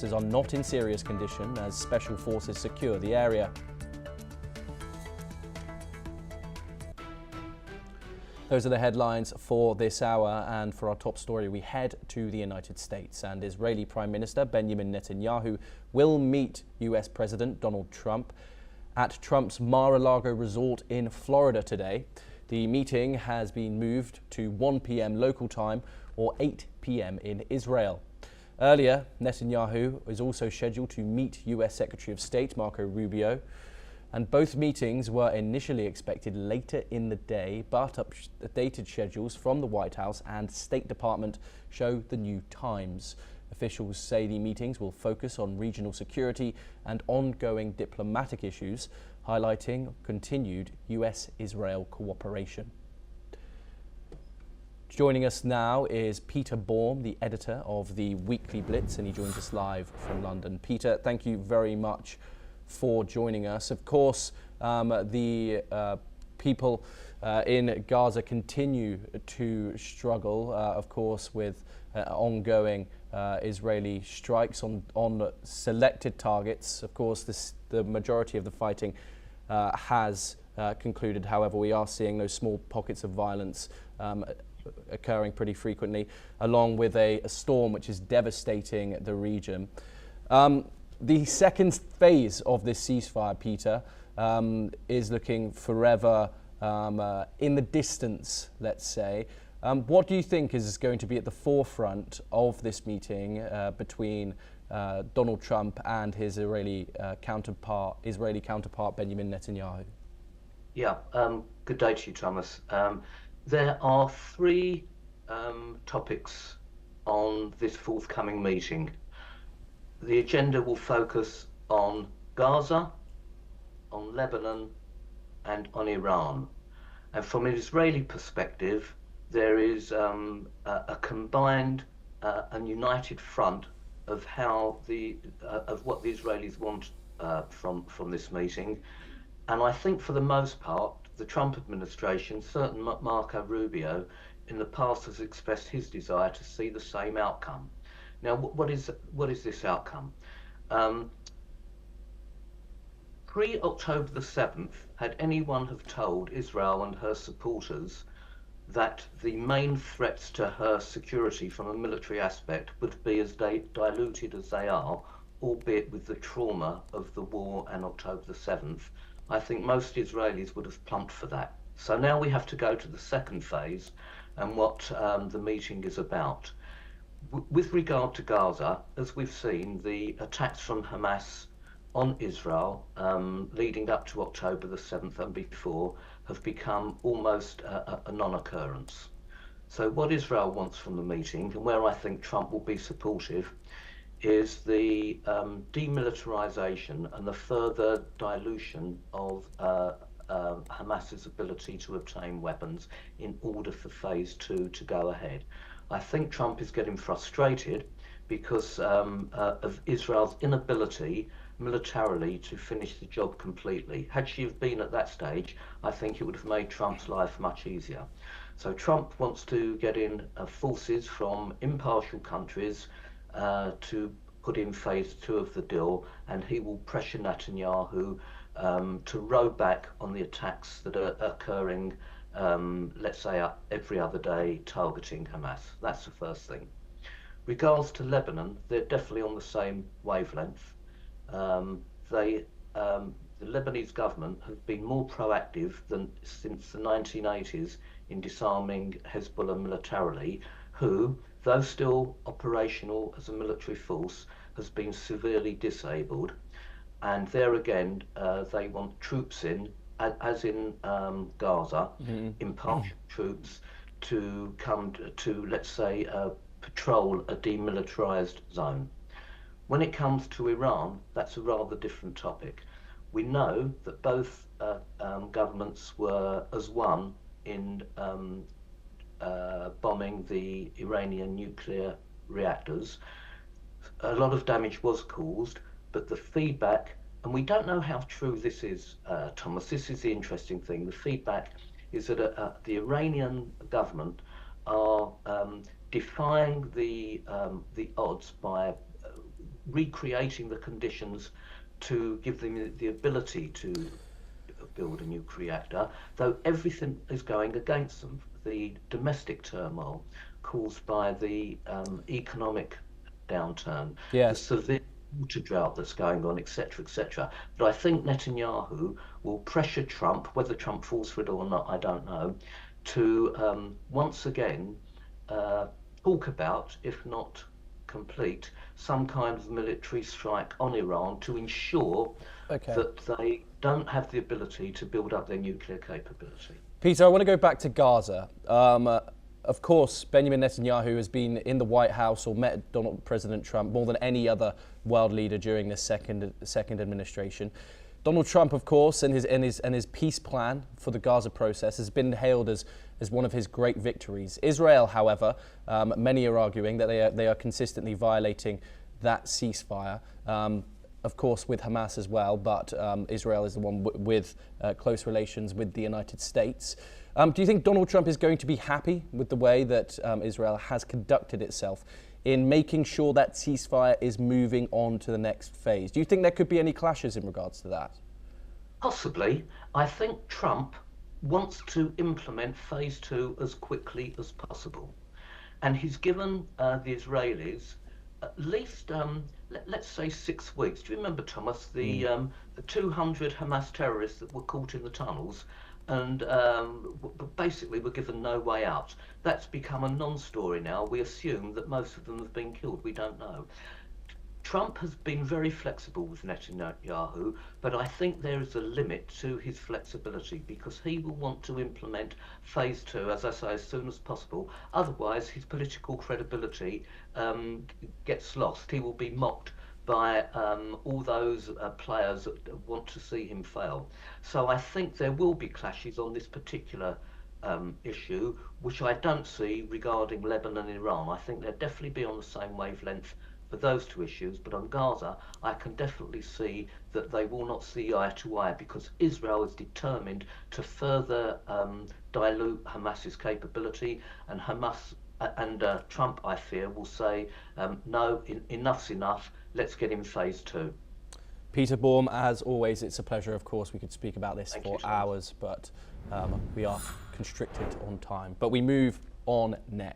Are not in serious condition as special forces secure the area. Those are the headlines for this hour, and for our top story we head to the United States, and Israeli Prime Minister Benjamin Netanyahu will meet US President Donald Trump at Trump's Mar-a-Lago resort in Florida today. The meeting has been moved to 1 p.m. local time or 8 p.m. in Israel. Earlier, Netanyahu is also scheduled to meet US Secretary of State Marco Rubio, and both meetings were initially expected later in the day, but updated schedules from the White House and State Department show the New Times. Officials say the meetings will focus on regional security and ongoing diplomatic issues, highlighting continued US-Israel cooperation. Joining us now is Peter Baum, the editor of the Weekly Blitz, and he joins us live from London. Peter, thank you very much for joining us. Of course, the people in Gaza continue to struggle, of course, with ongoing Israeli strikes on selected targets. Of course, the majority of the fighting has concluded. However, we are seeing those small pockets of violence occurring pretty frequently, along with a storm which is devastating the region. The second phase of this ceasefire, Peter, is looking forever in the distance, let's say. What do you think is going to be at the forefront of this meeting between Donald Trump and his Israeli counterpart Benjamin Netanyahu? Yeah, good day to you, Thomas. There are three topics on this forthcoming meeting. The agenda will focus on Gaza, on Lebanon, and on Iran. And from an Israeli perspective, there is a combined and united front of how of what the Israelis want from this meeting. And I think for the most part, the Trump administration, certain Marco Rubio, in the past has expressed his desire to see the same outcome. Now, what is this outcome? Pre-October the 7th, had anyone have told Israel and her supporters that the main threats to her security from a military aspect would be as diluted as they are, albeit with the trauma of the war and October the 7th, I think most Israelis would have plumped for that. So now we have to go to the second phase and what the meeting is about. With regard to Gaza, as we've seen, the attacks from Hamas on Israel leading up to October the 7th and before have become almost a non-occurrence. So what Israel wants from the meeting, and where I think Trump will be supportive, is the demilitarization and the further dilution of Hamas's ability to obtain weapons in order for phase 2 to go ahead. I think Trump is getting frustrated because of Israel's inability militarily to finish the job completely. Had she have been at that stage, I think it would have made Trump's life much easier. So Trump wants to get in forces from impartial countries to put in phase 2 of the deal, and he will pressure Netanyahu to row back on the attacks that are occurring, let's say every other day, targeting Hamas. That's the first thing. Regards to Lebanon, they're definitely on the same wavelength. The Lebanese government have been more proactive than since the 1980s in disarming Hezbollah militarily, who, though still operational as a military force, has been severely disabled. And there again, they want troops in, as in Gaza, impartial troops to come to, let's say, patrol a demilitarized zone. When it comes to Iran, that's a rather different topic. We know that both governments were as one in bombing the Iranian nuclear reactors. A lot of damage was caused, but the feedback, and we don't know how true this is, Thomas, this is the interesting thing. The feedback is that the Iranian government are defying the odds by recreating the conditions to give them the ability to build a nuclear reactor, though everything is going against them. The domestic turmoil caused by the economic downturn, the severe water drought that's going on, etc., etc. But I think Netanyahu will pressure Trump, whether Trump falls for it or not, I don't know, to once again talk about, if not complete, some kind of military strike on Iran to ensure that they don't have the ability to build up their nuclear capability. Peter, I want to go back to Gaza. Of course, Benjamin Netanyahu has been in the White House or met President Trump more than any other world leader during this second administration. Donald Trump, of course, and his peace plan for the Gaza process has been hailed as one of his great victories. Israel, however, many are arguing that they are consistently violating that ceasefire. Of course, with Hamas as well, but Israel is the one with close relations with the United States. Do you think Donald Trump is going to be happy with the way that Israel has conducted itself in making sure that ceasefire is moving on to the next phase? Do you think there could be any clashes in regards to that? Possibly. I think Trump wants to implement phase 2 as quickly as possible. And he's given the Israelis at least, let's say 6 weeks. Do you remember, Thomas, the 200 Hamas terrorists that were caught in the tunnels and basically were given no way out? That's become a non-story now. We assume that most of them have been killed. We don't know. Trump has been very flexible with Netanyahu, but I think there is a limit to his flexibility because he will want to implement phase 2, as I say, as soon as possible. Otherwise, his political credibility gets lost. He will be mocked by all those players that want to see him fail. So I think there will be clashes on this particular issue, which I don't see regarding Lebanon and Iran. I think they'll definitely be on the same wavelength for those two issues, but on Gaza, I can definitely see that they will not see eye to eye because Israel is determined to further dilute Hamas's capability, and Hamas and Trump, I fear, will say, no, enough's enough, let's get in phase 2. Peter Baum, as always, it's a pleasure. Of course, we could speak about this for hours, but we are constricted on time. But we move on next.